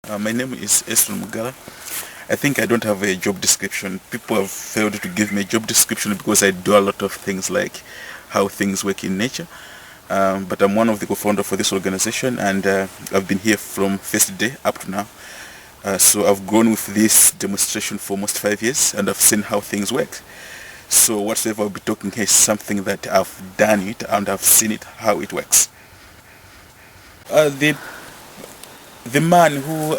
My name is Eston Mgala. I think I don't have a job description. People have failed to give me a job description because I do a lot of things like how things work in nature. But I'm one of the co-founders for this organization, and I've been here from first day up to now. So I've grown with this demonstration for almost 5 years, and I've seen how things work. So whatsoever I'll be talking here is something that I've done it and I've seen it, how it works. The man who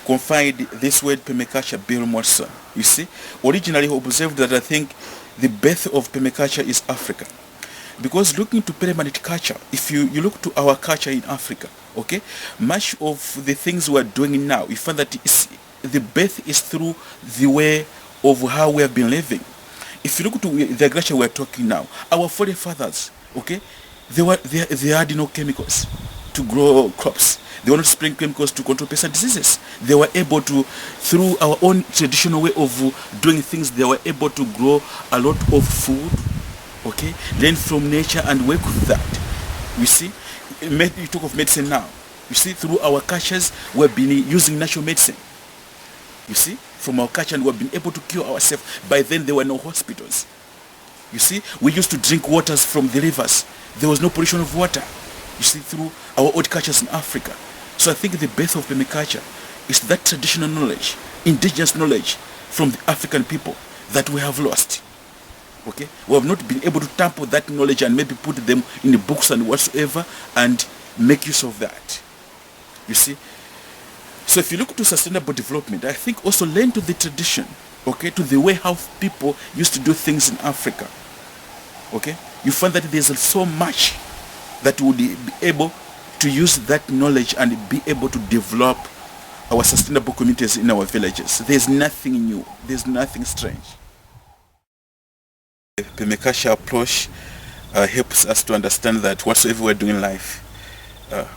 confined this word permaculture, Bill Morrison, you see, originally he observed that I think the birth of permaculture is Africa. Because looking to permanent culture, if you look to our culture in Africa, okay, much of the things we are doing now, you find that the birth is through the way of how we have been living. If you look to the agriculture we are talking now, our forefathers, okay, they had no chemicals to grow crops. They were not spraying chemicals to control pests and diseases. They were able to, through our own traditional way of doing things, they were able to grow a lot of food, okay, learn from nature and work with that. You see, you talk of medicine now. You see, through our cultures, we've been using natural medicine. You see, from our culture, and we've been able to cure ourselves. By then, there were no hospitals. You see, we used to drink waters from the rivers. There was no pollution of water. You see, through our old cultures in Africa. So I think the birth of permaculture is that traditional knowledge, indigenous knowledge from the African people that we have lost. Okay, we have not been able to tamper that knowledge and maybe put them in the books and whatsoever and make use of that. You see, so if you look to sustainable development, I think also learn to the tradition, okay, to the way how people used to do things in Africa. Okay, you find that there's so much that would be able to use that knowledge and be able to develop our sustainable communities in our villages. There's nothing new. There's nothing strange. The permaculture approach helps us to understand that whatsoever we're doing in life,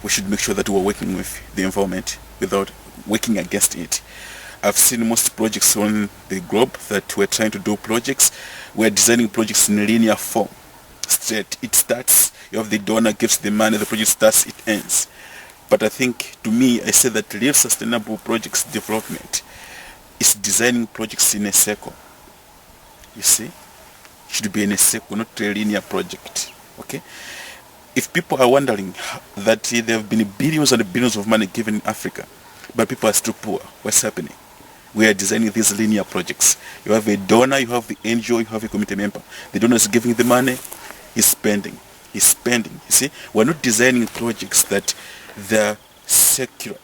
we should make sure that we're working with the environment without working against it. I've seen most projects on the globe that we're trying to do projects. We're designing projects in a linear form. It starts, you have the donor gives the money, the project starts, it ends. But I think, to me, I say that real sustainable projects development is designing projects in a circle. You see? It should be in a circle, not a linear project. Okay? If people are wondering that there have been billions and billions of money given in Africa, but people are still poor, what's happening? We are designing these linear projects. You have a donor, you have the NGO, you have a community member. The donor is giving the money, he's spending. You see, we're not designing projects that they're secular.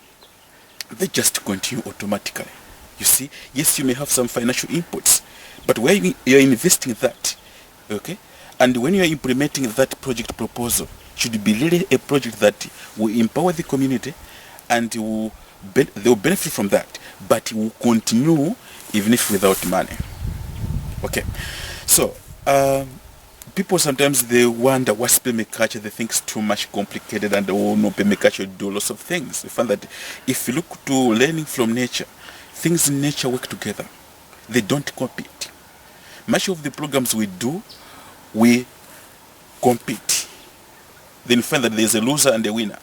They just continue automatically. You see, yes, you may have some financial inputs, but where you're investing that, okay, and when you're implementing that project proposal, should be really a project that will empower the community and they will benefit from that, but it will continue even if without money. Okay, so people sometimes they wonder what's permaculture. They think it's too much complicated, and oh no, permaculture do lots of things. We find that if you look to learning from nature, things in nature work together. They don't compete. Much of the programs we do, we compete. Then you find that there's a loser and a winner.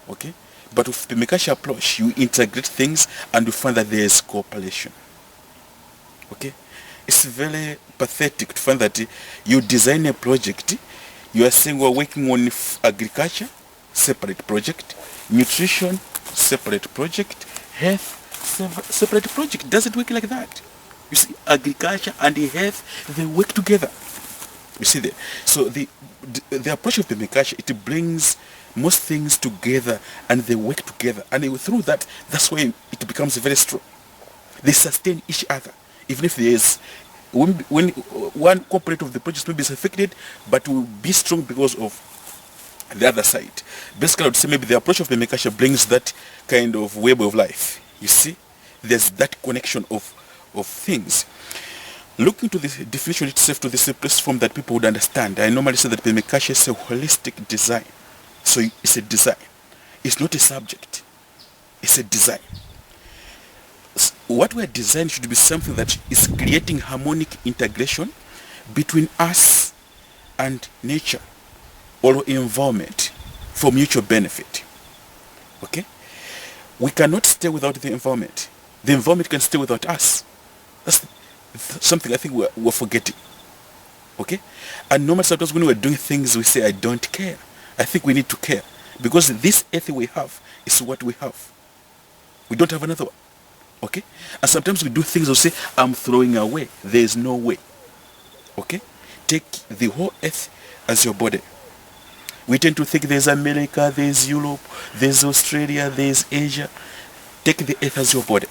Okay? But with permaculture approach, you integrate things and you find that there is cooperation. Okay? It's very pathetic to find that you design a project, you are saying we're working on agriculture, separate project, nutrition, separate project, health, separate project. Does it work like that? You see, agriculture and health, they work together. You see that? So the approach of permaculture, it brings most things together and they work together. And through that, that's why it becomes very strong. They sustain each other. Even if there is, when one component of the project may be affected, but will be strong because of the other side. Basically, I would say maybe the approach of permaculture brings that kind of web of life. You see, there's that connection of things. Looking to the definition itself, to the simplest form that people would understand, I normally say that permaculture is a holistic design. So it's a design. It's not a subject. It's a design. What we are designing should be something that is creating harmonic integration between us and nature or environment for mutual benefit. Okay? We cannot stay without the environment. The environment can stay without us. That's something I think we're forgetting. Okay? And normally sometimes when we're doing things, we say, I don't care. I think we need to care. Because this earth we have is what we have. We don't have another one. Okay? And sometimes we do things we say, I'm throwing away. There is no way. Okay? Take the whole earth as your body. We tend to think there's America, there's Europe, there's Australia, there's Asia. Take the earth as your body.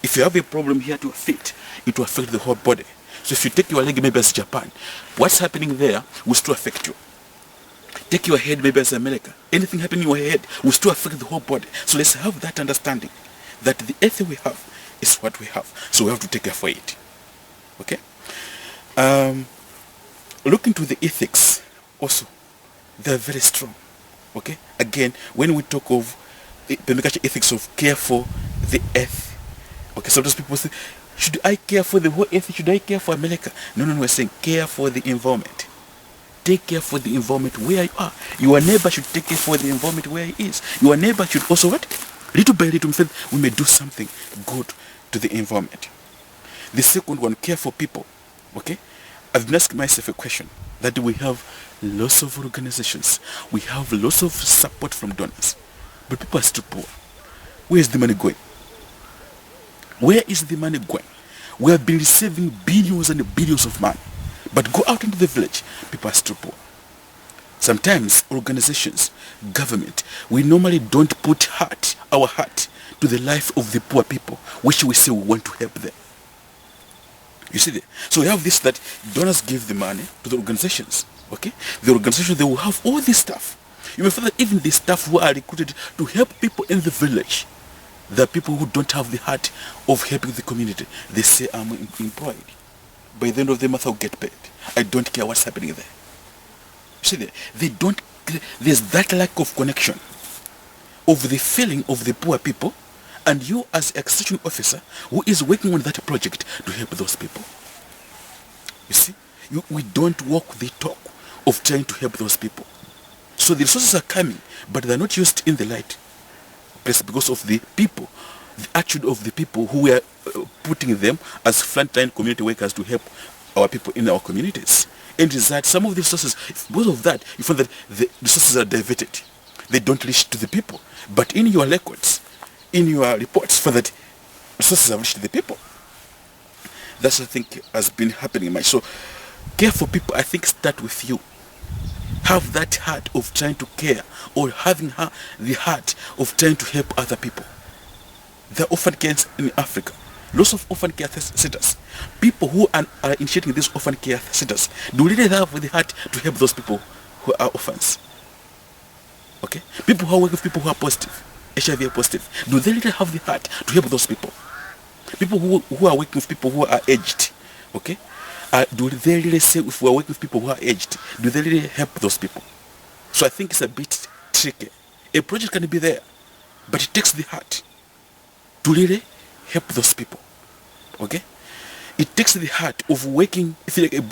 If you have a problem here to fit, it will affect the whole body. So if you take your leg maybe as Japan, what's happening there will still affect you. Take your head maybe as America. Anything happening in your head will still affect the whole body. So let's have that understanding that the earth we have is what we have. So we have to take care for it. Okay? Look into the ethics also. They're very strong. Okay? Again, when we talk of the permaculture ethics of care for the earth, okay, sometimes people say, should I care for the whole earth? Should I care for America? No, we're saying care for the environment. Take care for the environment where you are. Your neighbor should take care for the environment where he is. Your neighbor should also what? Little by little, we may do something good to the environment. The second one, care for people. Okay? I've been asking myself a question that we have lots of organizations. We have lots of support from donors. But people are still poor. Where is the money going? Where is the money going? We have been receiving billions and billions of money. But go out into the village, people are still poor. Sometimes organizations, government, we normally don't put our heart to the life of the poor people, which we say we want to help them. You see that? So we have this that donors give the money to the organizations. Okay? The organization, they will have all this stuff. You may find that even the staff who are recruited to help people in the village, there are people who don't have the heart of helping the community. They say, I'm employed. By the end of the month, I'll get paid. I don't care what's happening there. You see that? There's that lack of connection of the feeling of the poor people and you as extension officer who is working on that project to help those people. You see? We don't walk the talk of trying to help those people. So the resources are coming, but they're not used in the light place because of the people, the attitude of the people who were putting them as frontline community workers to help our people in our communities. And is that some of the resources, because of that, you find that the resources are diverted. They don't reach to the people. But in your records, in your reports, for that resources have reached to the people. That's what I think has been happening in my. So care for people, I think, start with you. Have that heart of trying to care, or having the heart of trying to help other people. There are orphan care in Africa. Lots of orphan care centers. People who are initiating these orphan care centers do really have the heart to help those people who are orphans. Okay? People who are working with people who are positive, HIV positive, do they really have the heart to help those people? People who are working with people who are aged, okay? Do they really say, if we are working with people who are aged, do they really help those people? So I think it's a bit tricky. A project can be there, but it takes the heart to really help those people. Okay? It takes the heart of working. If like a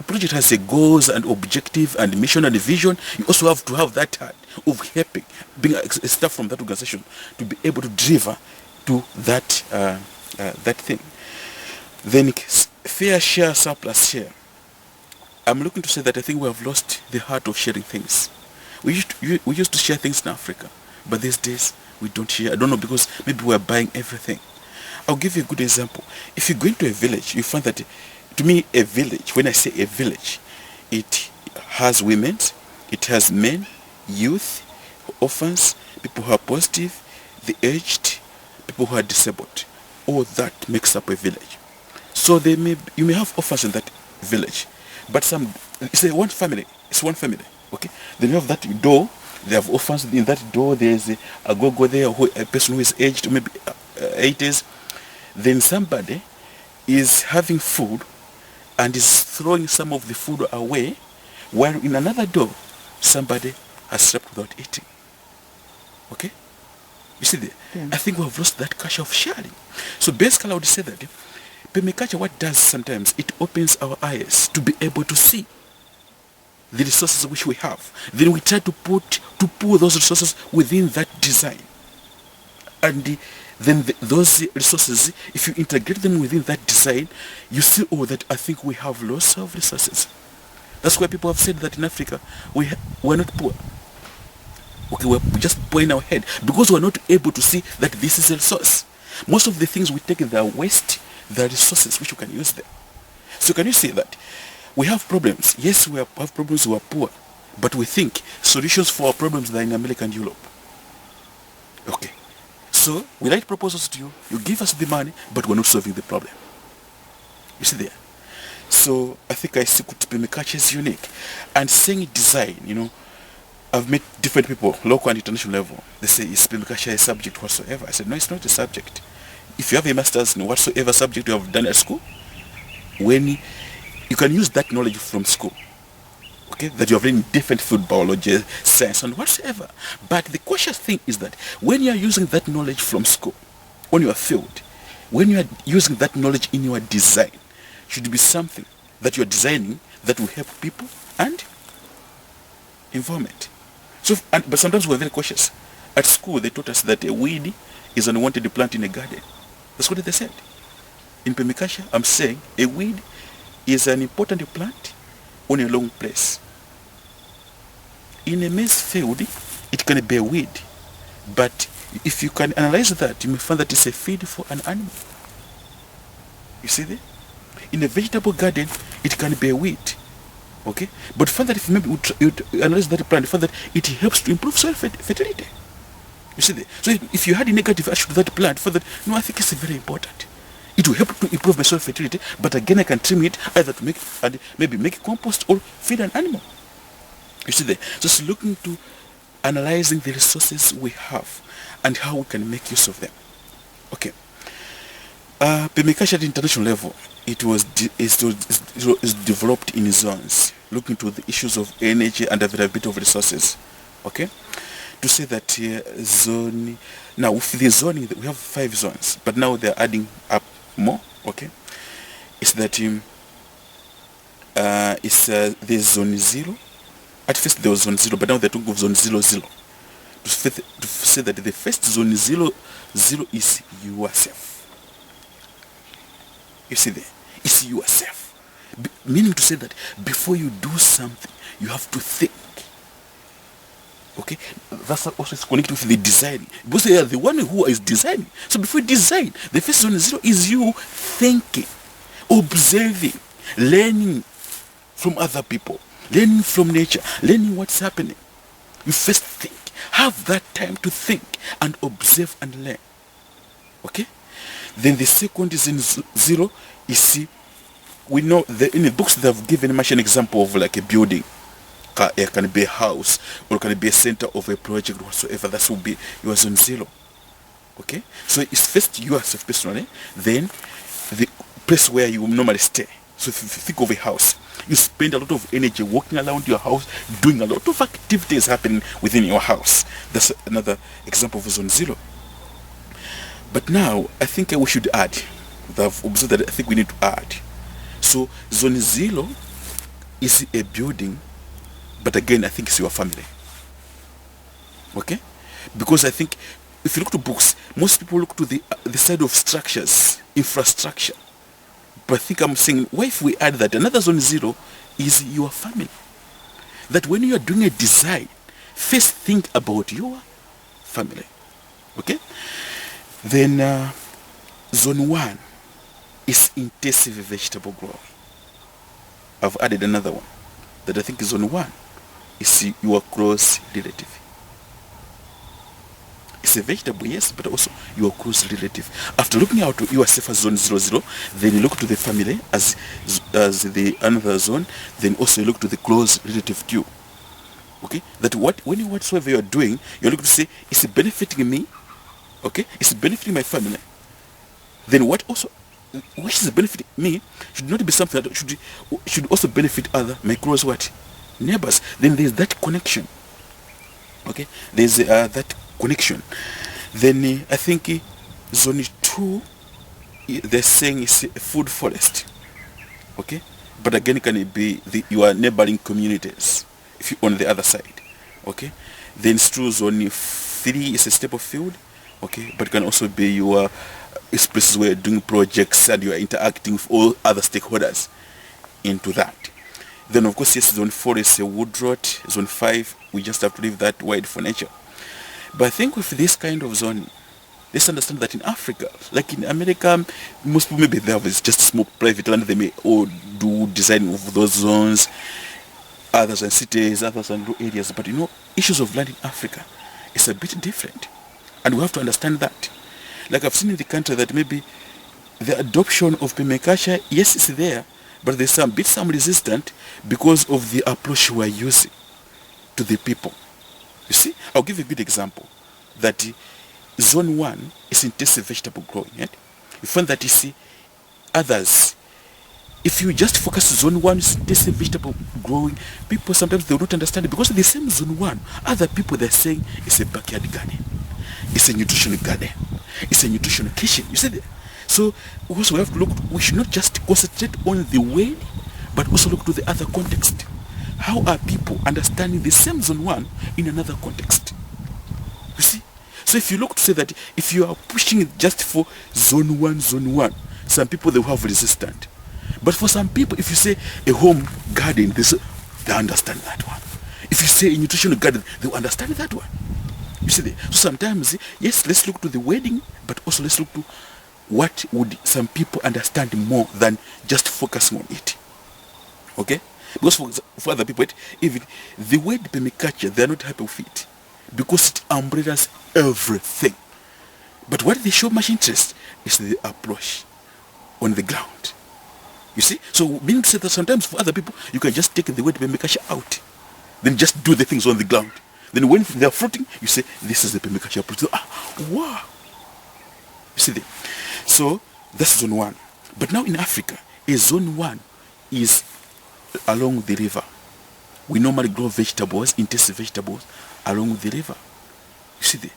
project has a goals and objective and mission and vision, you also have to have that heart of helping, being a staff from that organization to be able to deliver to that that thing. Then fair share, surplus share. I'm looking to say that I think we have lost the heart of sharing things. We used to share things in Africa, but these days we don't share. I don't know, because maybe we're buying everything. I'll give you a good example. If you go into a village, you find that, to me, a village, when I say a village, it has women, it has men, youth, orphans, people who are positive, the aged, people who are disabled. All that makes up a village. So you may have orphans in that village, but it's one family. It's one family. Okay. Then you have that door. They have orphans in that door. There's a go there, a person who is aged, maybe 80s. Then somebody is having food and is throwing some of the food away, while in another door, somebody has slept without eating. Okay? You see, I think we have lost that culture of sharing. So basically, I would say that permaculture, what does sometimes, it opens our eyes to be able to see the resources which we have. Then we try to pull those resources within that design. And then those resources, if you integrate them within that design, you see, oh, that I think we have lots of resources. That's why people have said that in Africa, we're not poor. Okay, we're just poor in our head because we're not able to see that this is a resource. Most of the things we take, they are waste, they are resources which we can use them. So can you see that we have problems? Yes, we have problems, we are poor, but we think solutions for our problems are in America and Europe. Okay, so we write proposals to you, you give us the money, but we're not solving the problem. You see there? So I think I see Permaculture is unique. And saying design, I've met different people, local and international level. They say, is Permaculture a subject whatsoever? I said, no, it's not a subject. If you have a master's in whatsoever subject you have done at school, when you can use that knowledge from school, okay, that you have learned in different field, biology, science, and whatsoever. But the cautious thing is that when you are using that knowledge from school, on your field, when you are using that knowledge in your design, should be something that you are designing that will help people and environment. So, but sometimes we're very cautious. At school, they taught us that a weed is an unwanted plant in a garden. That's what they said. In Permaculture, I'm saying a weed is an important plant on a long place. In a maize field, it can be a weed. But if you can analyze that, you may find that it's a feed for an animal. You see there? In a vegetable garden, it can be a weed. Okay? But find that if maybe you analyze that plant, find that it helps to improve soil fertility. You see there? So if you had a negative attitude to that plant, find that, no, I think it's very important. It will help to improve my soil fertility, but again, I can trim it either to make, and maybe make compost or feed an animal. You see there? Just looking to analyzing the resources we have and how we can make use of them. Okay. Permaculture at international level, is developed in zones, looking to the issues of energy and availability of resources. Okay. To say that zone, now with the zoning, we have 5 zones, but now they're adding up more. Okay. It's that there's zone 0. At first there was zone 0, but now they're talking of zone 0, 0. To say that the first zone 0, 0 is yourself. You see there? It's yourself. Meaning to say that before you do something, you have to think. Okay? That's also connected with the design. Because they are the one who is designing. So before you design, the first zone 0 is you thinking, observing, learning from other people, learning from nature, learning what's happening. You first think. Have that time to think and observe and learn. Okay? Then the second is in 0. You see, we know that in the books they have given much an example of like a building. It can be a house, or it can be a center of a project whatsoever. That will be your zone 0. Okay? So it's first yourself personally, then the place where you normally stay. So if you think of a house, you spend a lot of energy walking around your house, doing a lot of activities happening within your house. That's another example of zone 0. But now, I think we should add. I've observed that I think we need to add. So, zone 0 is a building, but again, I think it's your family. Okay? Because I think, if you look to books, most people look to the side of structures, infrastructure. But I think I'm saying, why if we add that another zone 0 is your family? That when you are doing a design, first think about your family. Okay? Then zone 1 is intensive vegetable growing. I've added another one that I think is zone 1 is your close relative. It's a vegetable, yes, but also your close relative. After looking out to yourself as zone 00, then you look to the family as the another zone, then also you look to the close relative too. Okay? That whatsoever you're doing, you're looking to say, is it benefiting me? Okay? Is it benefiting my family? Then what is benefiting me should not be something that should also benefit my close neighbors. Then there's that connection. Okay? There's that connection. Then I think zone 2, they're saying it's a food forest. Okay? But again, can it be your neighboring communities if you're on the other side? Okay? Then it's true, zone 3 is a staple field. okay, but it can also be your it's places where you're doing projects and you are interacting with all other stakeholders into that. Then of course, yes, zone 4 is a wood rot. Zone 5, we just have to leave that wide for nature. But I think with this kind of zone, let's understand that in Africa, like in America, most people maybe they have just small private land. They may all do design of those zones, others in cities, others in rural areas. But issues of land in Africa is a bit different. And we have to understand that. Like I've seen in the country that maybe the adoption of permaculture, yes, it's there, but there's some resistant because of the approach we are using to the people. You see, I'll give you a good example. That zone 1 is intensive vegetable growing. Right? You find that you see others. If you just focus zone 1 is intensive vegetable growing, people sometimes they will not understand it because the same zone 1, other people they're saying it's a backyard garden, it's a nutritional garden, it's a nutritional kitchen. You see that? So also we have to look. We should not just concentrate on the word, but also look to the other context. How are people understanding the same zone 1 in another context? You see? So if you look to say that if you are pushing it just for zone 1, some people they will have resistance. But for some people, if you say a home garden, they understand that one. If you say a nutritional garden, they will understand that one. You see that? So sometimes, yes, let's look to the wording, but also let's look to what would some people understand more than just focusing on it. Okay? Because for other people, even the word permaculture, they are not happy with it because it umbrellas everything. But what they show much interest is the approach on the ground. You see? So meaning to say that sometimes for other people, you can just take the word permaculture out, then just do the things on the ground. Then when they are fruiting, you say, this is the permaculture approach. So, wow! You see that? So that's zone 1. But now in Africa, a zone 1 is along the river. We normally grow vegetables, intensive vegetables, along the river. You see that?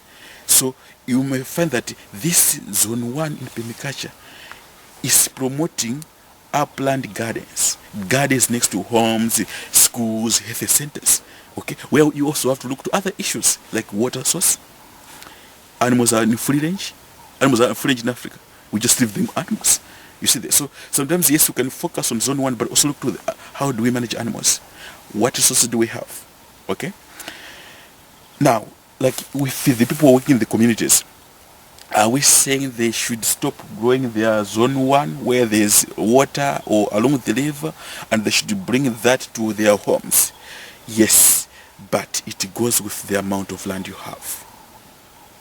So you may find that this zone 1 in permaculture is promoting upland gardens next to homes, schools, health centers. Okay, well, you also have to look to other issues like water source. Animals are in free range. Animals are in free range in Africa. We just leave them animals. You see that? So sometimes, yes, we can focus on zone 1, but also look to how do we manage animals? What resources do we have? Okay. Now, like with the people working in the communities, are we saying they should stop growing their zone 1 where there's water or along the river and they should bring that to their homes? Yes, but it goes with the amount of land you have.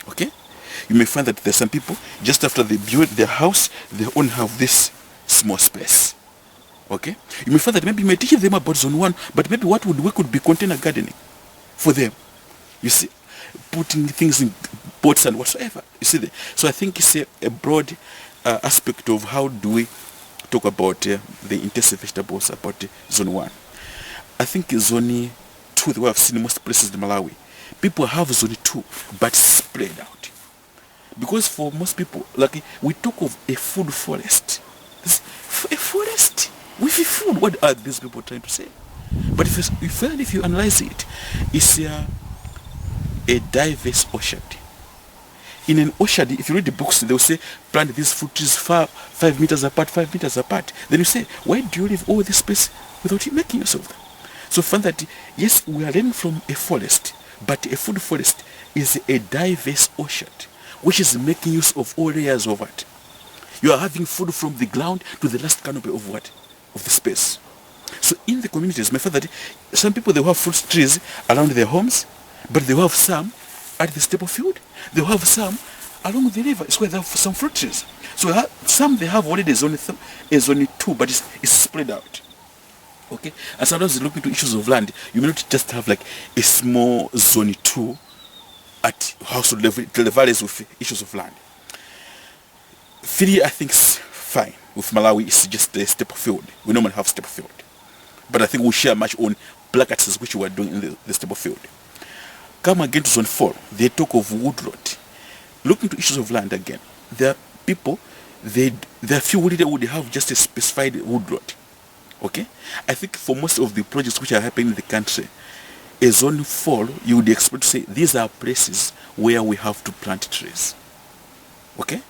Okay? You may find that there's some people, just after they build their house, they only have this small space. Okay? You may find that maybe you may teach them about zone 1, but maybe what would work would be container gardening for them. You see, putting things in pots and whatsoever. You see that? So I think it's a broad aspect of how do we talk about the intensive vegetables about zone 1. I think zone 2, the way I've seen in most places in Malawi, people have zone 2, but spread out. Because for most people, like we talk of a food forest. A forest with food. What are these people trying to say? But if you analyze it, it's a diverse orchard. In an orchard, if you read the books, they will say plant these fruit trees 5 meters apart, 5 meters apart. Then you say, why do you leave all this space without you making use of them? So find that yes, we are learning from a forest, but a food forest is a diverse orchard, which is making use of all layers of what? You are having food from the ground to the last canopy of what? Of the space. So in the communities, my father, some people they have fruit trees around their homes, but they have some at the staple field. They have some along the river. It's where they have some fruit trees. So some they have already zone 2, but it's spread out. Okay, and sometimes looking to issues of land, you may not just have like a small zone 2 at household level, it varies with issues of land. 3, I think, is fine. With Malawi, it's just a staple field. We normally have staple field. But I think we share much on placards which we are doing in the staple field. Come again to zone 4, they talk of woodlot. Looking to issues of land again, there are people, there are few would have just a specified woodlot. Okay? I think for most of the projects which are happening in the country, a zone 4, you would expect to say, these are places where we have to plant trees. Okay?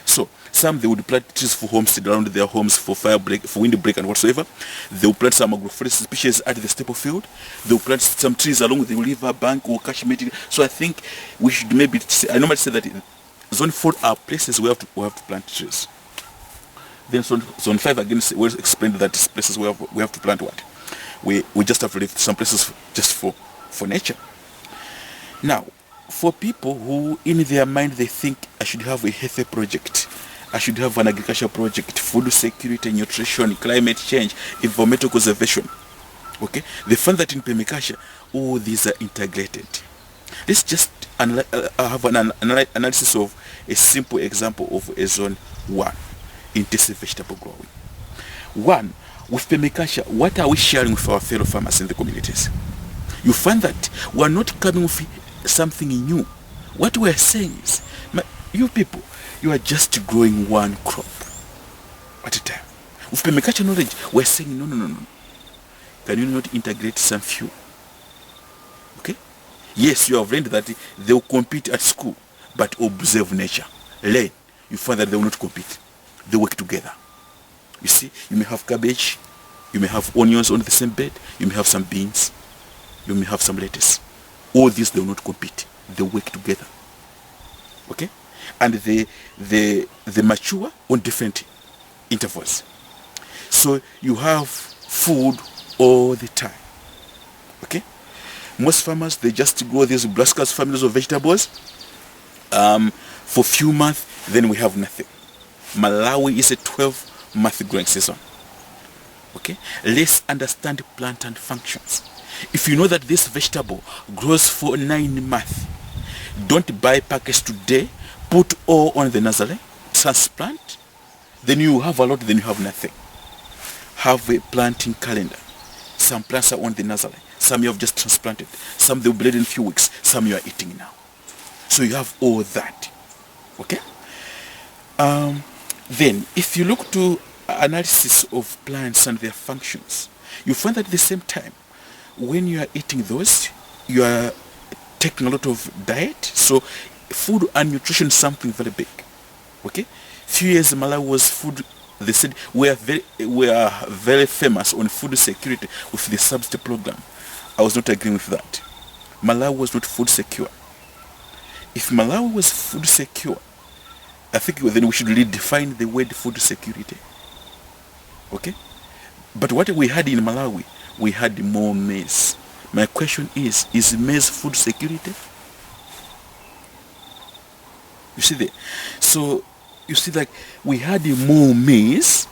So, some they would plant trees for homestead around their homes for fire break, for wind break and whatsoever. They will plant some agroforestry species at the staple field. They will plant some trees along the river bank or cash material. So I think we should maybe say, I normally say that zone 4 are places we have to plant trees. Then zone 5 again will explain that places we have to plant what? We just have to leave some places just for nature. Now, for people who in their mind they think I should have a healthy project, I should have an agriculture project, food security, nutrition, climate change, environmental conservation. Okay, they find that in permaculture all these are integrated. Let's just have an analysis of a simple example of a zone 1, intensive vegetable growing. 1, with permaculture, what are we sharing with our fellow farmers in the communities? You find that we are not coming with something new. What we are saying is, you people, you are just growing one crop at a time. With permaculture knowledge, we are saying, no. Can you not integrate some few? Okay? Yes, you have learned that they will compete at school, but observe nature. Learn. You find that they will not compete. They work together. You see, you may have cabbage, you may have onions on the same bed, you may have some beans, you may have some lettuce. All these, they will not compete. They work together. Okay? And they mature on different intervals. So you have food all the time. Okay? Most farmers, they just grow these brassicas families of vegetables for few months, then we have nothing. Malawi is a 12-month growing season. Okay? Let's understand plant and functions. If you know that this vegetable grows for 9 months, don't buy packets today, put all on the nursery, transplant, then you have a lot, then you have nothing. Have a planting calendar. Some plants are on the nursery, some you have just transplanted, some they will blade in a few weeks, some you are eating now. So you have all that. Okay? Then, if you look to analysis of plants and their functions, you find that at the same time, when you are eating those, you are taking a lot of diet. So food and nutrition is something very big. Okay? Few years Malawi was food, they said we are very famous on food security with the subsidy program. I was not agreeing with that. Malawi was not food secure. If Malawi was food secure, I think then we should really define the word food security. Okay? But what we had in Malawi, we had more maize. My question is maize food security? You see there? So, you see that we had more maize,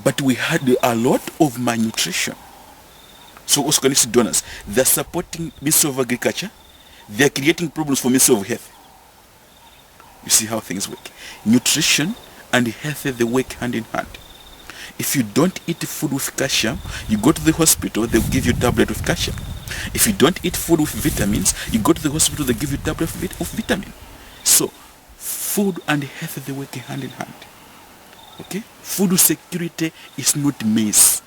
but we had a lot of malnutrition. So, also organic donors, they're supporting Ministry of Agriculture, they're creating problems for Ministry of Health. You see how things work. Nutrition and health, they work hand in hand. If you don't eat food with calcium, you go to the hospital, they'll give you a tablet of calcium. If you don't eat food with vitamins, you go to the hospital, they give you a tablet of vitamin. So, food and health, they work hand in hand. Okay? Food security is not maize.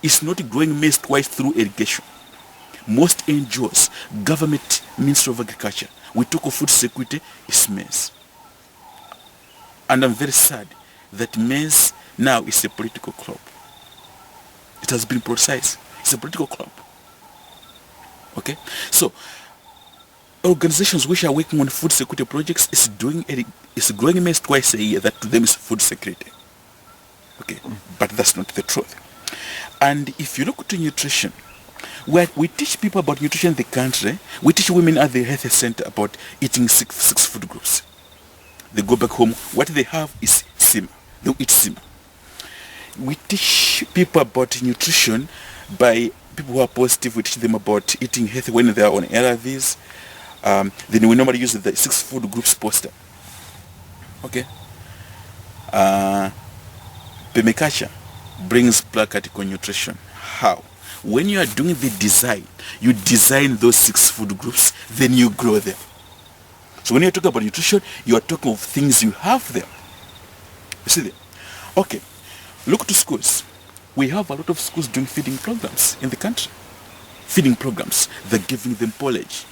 It's not growing maize twice through irrigation. Most NGOs, government, Ministry of Agriculture, we talk of food security, is maize. And I'm very sad that maize now is a political crop. It has been politicized. It's a political crop. Okay? So, organizations which are working on food security projects is growing maize twice a year. That to them is food security. Okay? But that's not the truth. And if you look to nutrition, where we teach people about nutrition in the country, we teach women at the health center about eating six food groups. They go back home, what they have is sima. They'll eat sima. We teach people about nutrition by people who are positive. We teach them about eating healthy when they are on ARVs. Then we normally use the 6 food groups poster. Okay? Permaculture brings practical nutrition. How? When you are doing the design, you design those 6 food groups, then you grow them. So when you're talking about nutrition, you are talking of things you have there. You see there? Okay. Look to schools. We have a lot of schools doing feeding programs in the country. Feeding programs. They're giving them knowledge.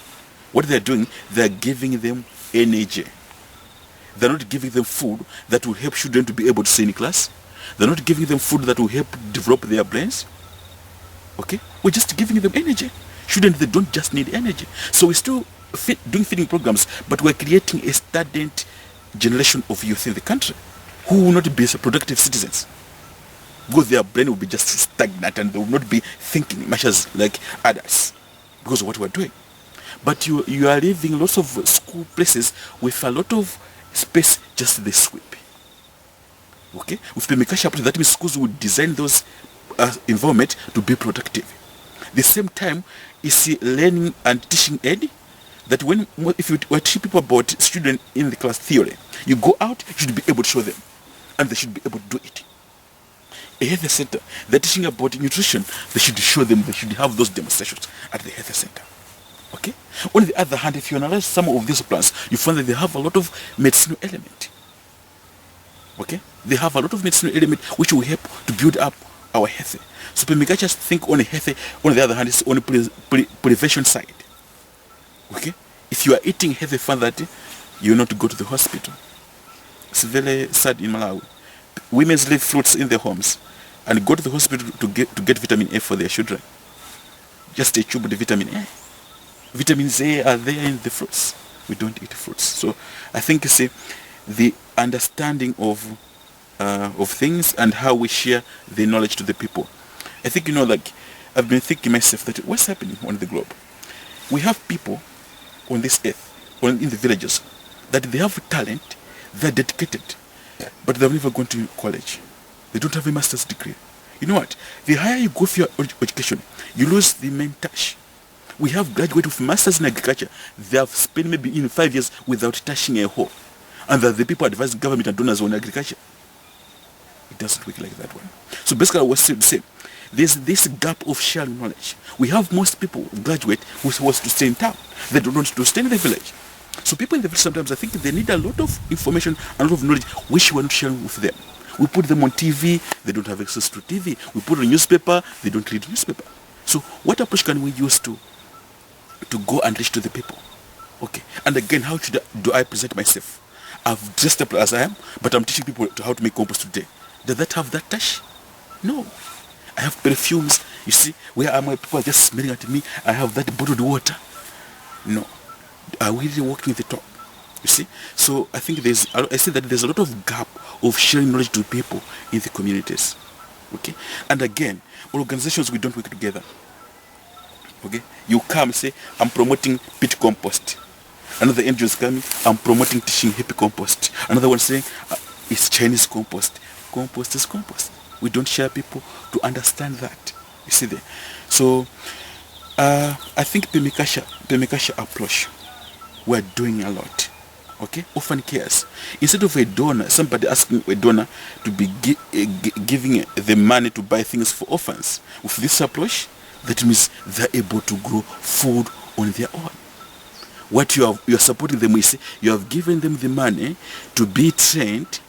What they're doing, they're giving them energy. They're not giving them food that will help children to be able to stay in class. They're not giving them food that will help develop their brains. Okay? We're just giving them energy. Children, they don't just need energy. So we're still doing feeding programs, but we're creating a stagnant generation of youth in the country who will not be productive citizens. Because their brain will be just stagnant and they will not be thinking much as like adults because of what we're doing. But you are leaving lots of school places with a lot of space just the sweep. Okay? With Permaculture approach, that means schools will design those environment to be productive. The same time is learning and teaching aid. That if you were teaching people about student in the class theory, you go out, you should be able to show them, and they should be able to do it. A health center, they're teaching about nutrition, they should show them, they should have those demonstrations at the health center. Okay? On the other hand, if you analyze some of these plans, you find that they have a lot of medicinal element. Okay? They have a lot of medicinal element which will help to build up our health. So Permaculture think on health, on the other hand, is on the prevention side. Okay? If you are eating healthy food that you will not go to the hospital. It's very sad in Malawi. Women leave fruits in their homes and go to the hospital to get vitamin A for their children. Just a tube of the vitamin A. Vitamins A are there in the fruits. We don't eat fruits. So I think the understanding of things and how we share the knowledge to the people. I think like I've been thinking myself that what's happening on the globe? We have people on this earth, in the villages, that they have talent, they're dedicated, but they've never gone to college. They don't have a master's degree. You know what? The higher you go for your education, you lose the main touch. We have graduates with masters in agriculture. They have spent maybe in 5 years without touching a hoe. And that the people advising government and donors on agriculture. It doesn't work like that one. So basically what I was saying, there's this gap of sharing knowledge. We have most people graduate who wants to stay in town. They don't want to stay in the village. So people in the village sometimes I think they need a lot of information, a lot of knowledge which we're not sharing with them. We put them on TV, they don't have access to TV. We put on newspaper, they don't read newspaper. So what approach can we use to go and reach to the people? Okay. And again, how do I present myself? I've dressed up as I am, but I'm teaching people how to make compost today. Does that have that touch? No. I have perfumes. You see, where are my people just smelling at me? I have that bottled water. No. Are we really working with the top? You see? So I think I see that there's a lot of gap of sharing knowledge to people in the communities. Okay? And again, organizations, we don't work together. Okay? You come say, I'm promoting pit compost. Another NGO is coming, I'm promoting teaching hippie compost. Another one saying, it's Chinese compost. Compost is compost. We don't share people to understand that. You see there. So I think Permaculture approach, we're doing a lot. Okay? Orphan cares. Instead of a donor, somebody asking a donor to be giving the money to buy things for orphans, with this approach, that means they're able to grow food on their own. What you are supporting them is you have given them the money to be trained,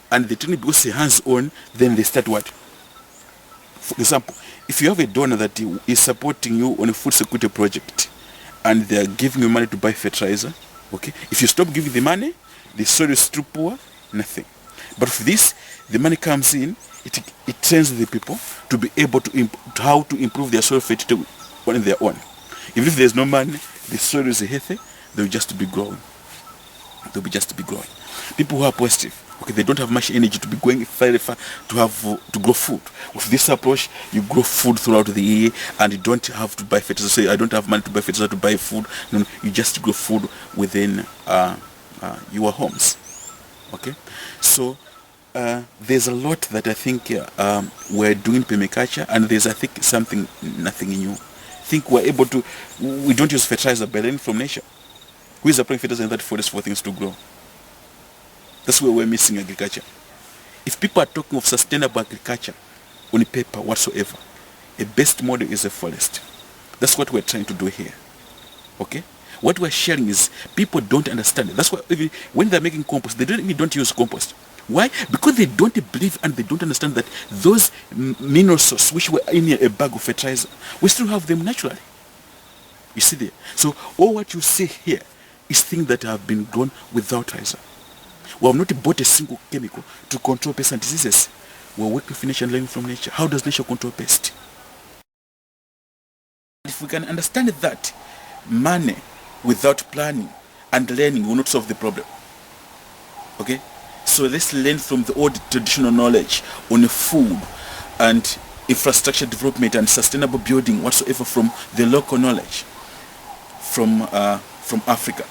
and the training becomes hands-on, then they start what? For example, if you have a donor that is supporting you on a food security project and they are giving you money to buy fertilizer, okay? If you stop giving the money, the soil is too poor, nothing. But for this, the money comes in, it trains the people to be able to how to improve their soil fertility on their own. Even if there's no money, the soil is healthy, they'll just be growing. They'll be just be growing. People who are positive, okay, they don't have much energy to be going very far to grow food. With this approach, you grow food throughout the year, and you don't have to buy fertilizer. Say, I don't have money to buy fertilizer to buy food. No, you just grow food within your homes. Okay, so there's a lot that I think we're doing Permaculture, and there's I think nothing new. I think we're able to. We don't use fertilizer, but learn from nature. Who is applying fertilizer in that forest for things to grow? That's where we're missing agriculture. If people are talking of sustainable agriculture on paper whatsoever, a best model is a forest. That's what we're trying to do here. Okay? What we're sharing is people don't understand it. That's why even when they're making compost, they don't use compost. Why? Because they don't believe and they don't understand that those mineral sources which were in a bag of fertilizer, we still have them naturally. You see there? So all what you see here is things that have been grown without fertilizer. We have not bought a single chemical to control pests and diseases. We're working with nature and learning from nature. How does nature control pests? If we can understand that, money without planning and learning will not solve the problem. Okay? So let's learn from the old traditional knowledge on food and infrastructure development and sustainable building whatsoever from the local knowledge from Africa.